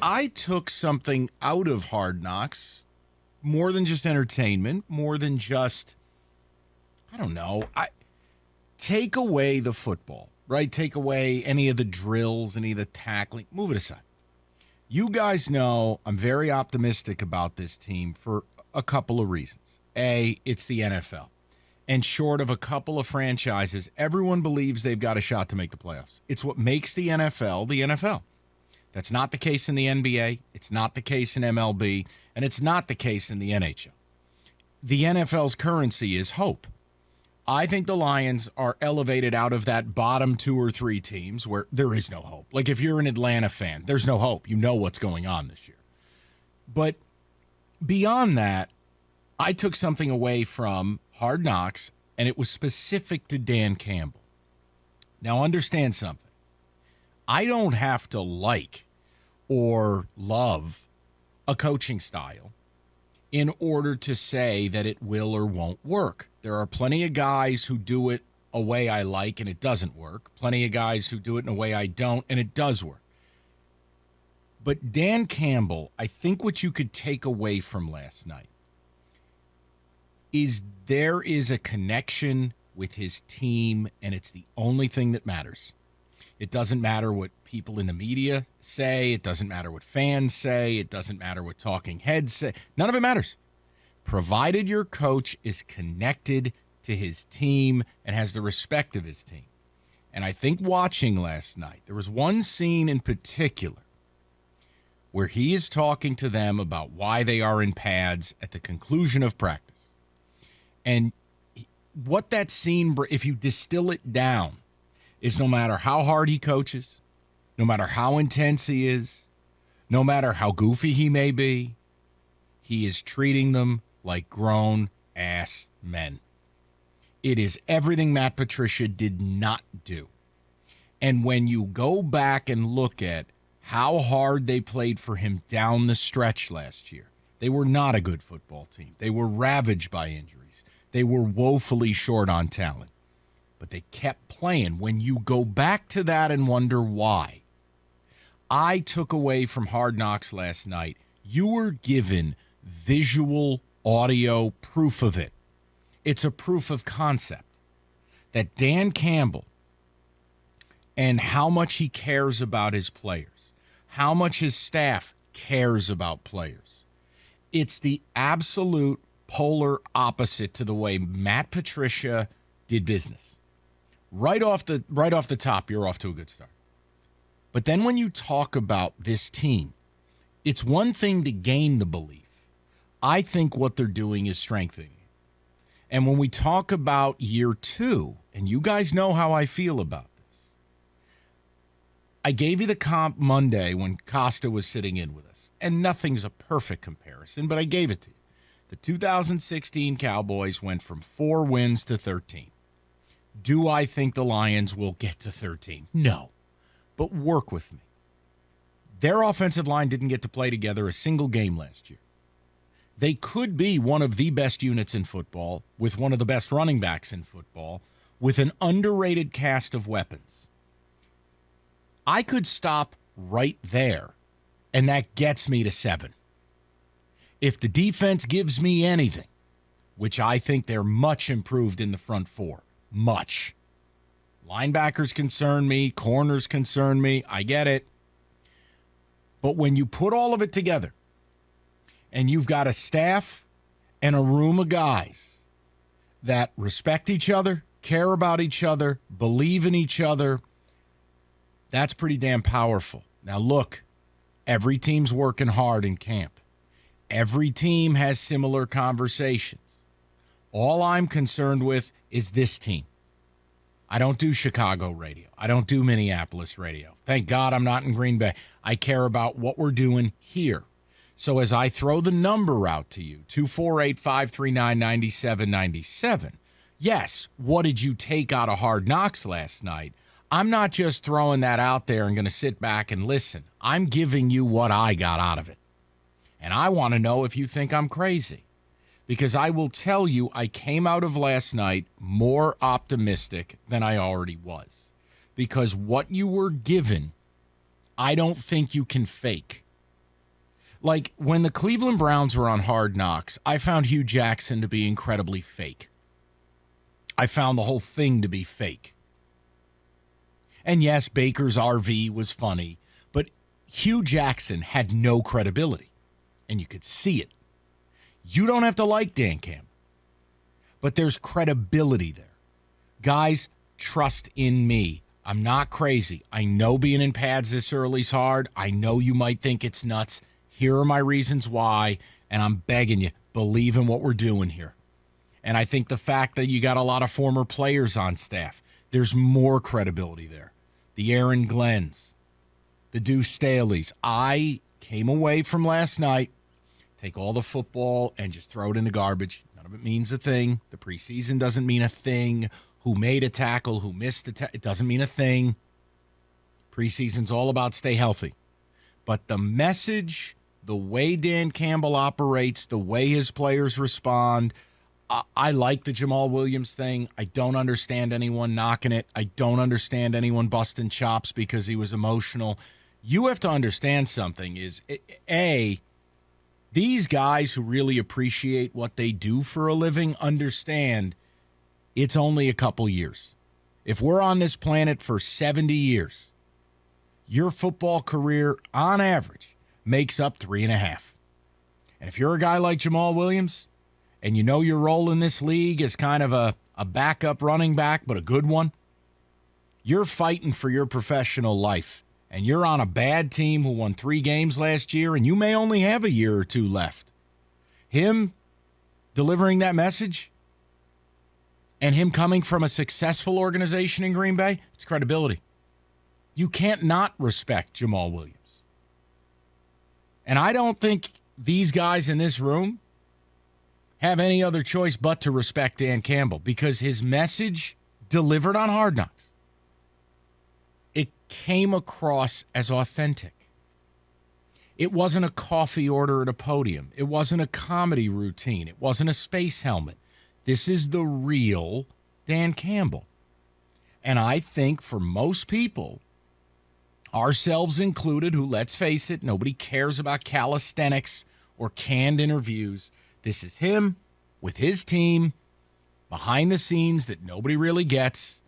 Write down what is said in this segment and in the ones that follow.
I took something out of Hard Knocks, more than just entertainment, more than just, I don't know, take away the football, right? Take away any of the drills, any of the tackling. Move it aside. You guys know I'm very optimistic about this team for a couple of reasons. A, it's the NFL. And short of a couple of franchises, everyone believes they've got a shot to make the playoffs. It's what makes the NFL the NFL. That's not the case in the NBA. It's not the case in MLB. And it's not the case in the NHL. The NFL's currency is hope. I think the Lions are elevated out of that bottom 2 or 3 teams where there is no hope. Like if you're an Atlanta fan, there's no hope. You know what's going on this year. But beyond that, I took something away from Hard Knocks, and it was specific to Dan Campbell. Now understand something. I don't have to like or love a coaching style in order to say that it will or won't work. There are plenty of guys who do it a way I like and it doesn't work. Plenty of guys who do it in a way I don't and it does work. But Dan Campbell, I think what you could take away from last night is there is a connection with his team, and it's the only thing that matters. It doesn't matter what people in the media say. It doesn't matter what fans say. It doesn't matter what talking heads say. None of it matters. Provided your coach is connected to his team and has the respect of his team. And I think watching last night, there was one scene in particular where he is talking to them about why they are in pads at the conclusion of practice. And what that scene, if you distill it down, is no matter how hard he coaches, no matter how intense he is, no matter how goofy he may be, he is treating them like grown-ass men. It is everything Matt Patricia did not do. And when you go back and look at how hard they played for him down the stretch last year, they were not a good football team. They were ravaged by injuries. They were woefully short on talent. But they kept playing. When you go back to that and wonder why, I took away from Hard Knocks last night, you were given visual, audio proof of it. It's a proof of concept that Dan Campbell and how much he cares about his players, how much his staff cares about players. It's the absolute polar opposite to the way Matt Patricia did business. Right off the top, you're off to a good start. But then when you talk about this team, it's one thing to gain the belief. I think what they're doing is strengthening. And when we talk about year 2, and you guys know how I feel about this, I gave you the comp Monday when Costa was sitting in with us. And nothing's a perfect comparison, but I gave it to you. The 2016 Cowboys went from 4 wins to 13. Do I think the Lions will get to 13? No. But work with me. Their offensive line didn't get to play together a single game last year. They could be one of the best units in football, with one of the best running backs in football, with an underrated cast of weapons. I could stop right there, and that gets me to 7. If the defense gives me anything, which I think they're much improved in the front 4, much. Linebackers concern me, corners concern me, I get it. But when you put all of it together, and you've got a staff and a room of guys that respect each other, care about each other, believe in each other, that's pretty damn powerful. Now look, every team's working hard in camp. Every team has similar conversations. All I'm concerned with is this team. I don't do Chicago radio. I don't do Minneapolis radio. Thank God I'm not in Green Bay. I care about what we're doing here. So as I throw the number out to you, 248-539-9797, yes, what did you take out of Hard Knocks last night? I'm not just throwing that out there and going to sit back and listen. I'm giving you what I got out of it. And I want to know if you think I'm crazy. Because I will tell you, I came out of last night more optimistic than I already was. Because what you were given, I don't think you can fake. Like, when the Cleveland Browns were on Hard Knocks, I found Hugh Jackson to be incredibly fake. I found the whole thing to be fake. And yes, Baker's RV was funny, but Hugh Jackson had no credibility, and you could see it. You don't have to like Dan Campbell, but there's credibility there. Guys, trust in me. I'm not crazy. I know being in pads this early is hard. I know you might think it's nuts. Here are my reasons why, and I'm begging you, believe in what we're doing here. And I think the fact that you got a lot of former players on staff, there's more credibility there. The Aaron Glenns, the Deuce Staleys. I came away from last night, take all the football and just throw it in the garbage. None of it means a thing. The preseason doesn't mean a thing. Who made a tackle, who missed a tackle, it doesn't mean a thing. Preseason's all about stay healthy. But the message, the way Dan Campbell operates, the way his players respond, I like the Jamal Williams thing. I don't understand anyone knocking it. I don't understand anyone busting chops because he was emotional. You have to understand something is, A, these guys who really appreciate what they do for a living understand it's only a couple years. If we're on this planet for 70 years, your football career, on average, makes up 3.5. And if you're a guy like Jamal Williams, and you know your role in this league is kind of a backup running back, but a good one, you're fighting for your professional life. And you're on a bad team who won 3 games last year, and you may only have a year or 2 left. Him delivering that message and him coming from a successful organization in Green Bay, it's credibility. You can't not respect Jamal Williams. And I don't think these guys in this room have any other choice but to respect Dan Campbell because his message delivered on Hard Knocks, it came across as authentic. It wasn't a coffee order at a podium. It wasn't a comedy routine. It wasn't a space helmet. This is the real Dan Campbell. And I think for most people, ourselves included, who, let's face it, nobody cares about calisthenics or canned interviews. This is him with his team behind the scenes that nobody really gets.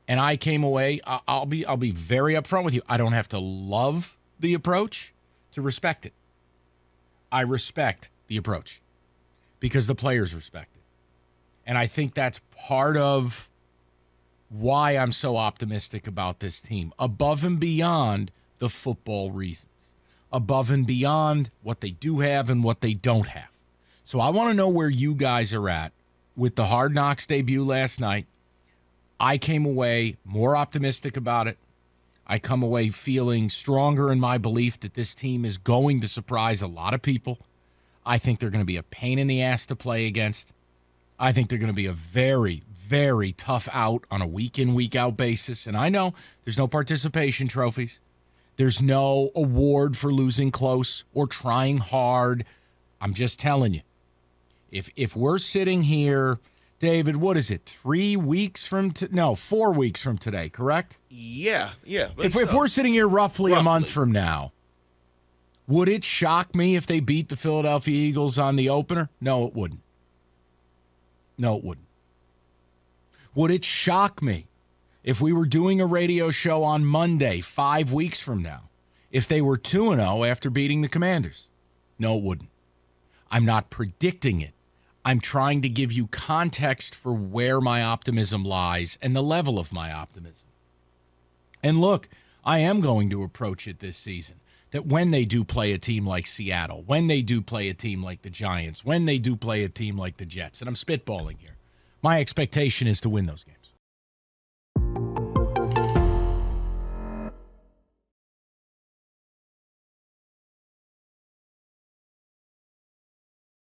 And I came away, I'll be very upfront with you. I don't have to love the approach to respect it. I respect the approach because the players respect it. And I think that's part of why I'm so optimistic about this team, above and beyond the football reasons, above and beyond what they do have and what they don't have. So I want to know where you guys are at with the Hard Knocks debut last night. I came away more optimistic about it. I come away feeling stronger in my belief that this team is going to surprise a lot of people. I think they're going to be a pain in the ass to play against. I think they're going to be a very, very tough out on a week-in, week-out basis. And I know there's no participation trophies. There's no award for losing close or trying hard. I'm just telling you, if we're sitting here, David, what is it, 3 weeks from 4 weeks from today, correct? Yeah. If we're sitting here roughly a month from now, would it shock me if they beat the Philadelphia Eagles on the opener? No, it wouldn't. No, it wouldn't. Would it shock me if we were doing a radio show on Monday, 5 weeks from now, if they were 2-0 after beating the Commanders? No, it wouldn't. I'm not predicting it. I'm trying to give you context for where my optimism lies and the level of my optimism. And look, I am going to approach it this season that when they do play a team like Seattle, when they do play a team like the Giants, when they do play a team like the Jets, and I'm spitballing here, my expectation is to win those games.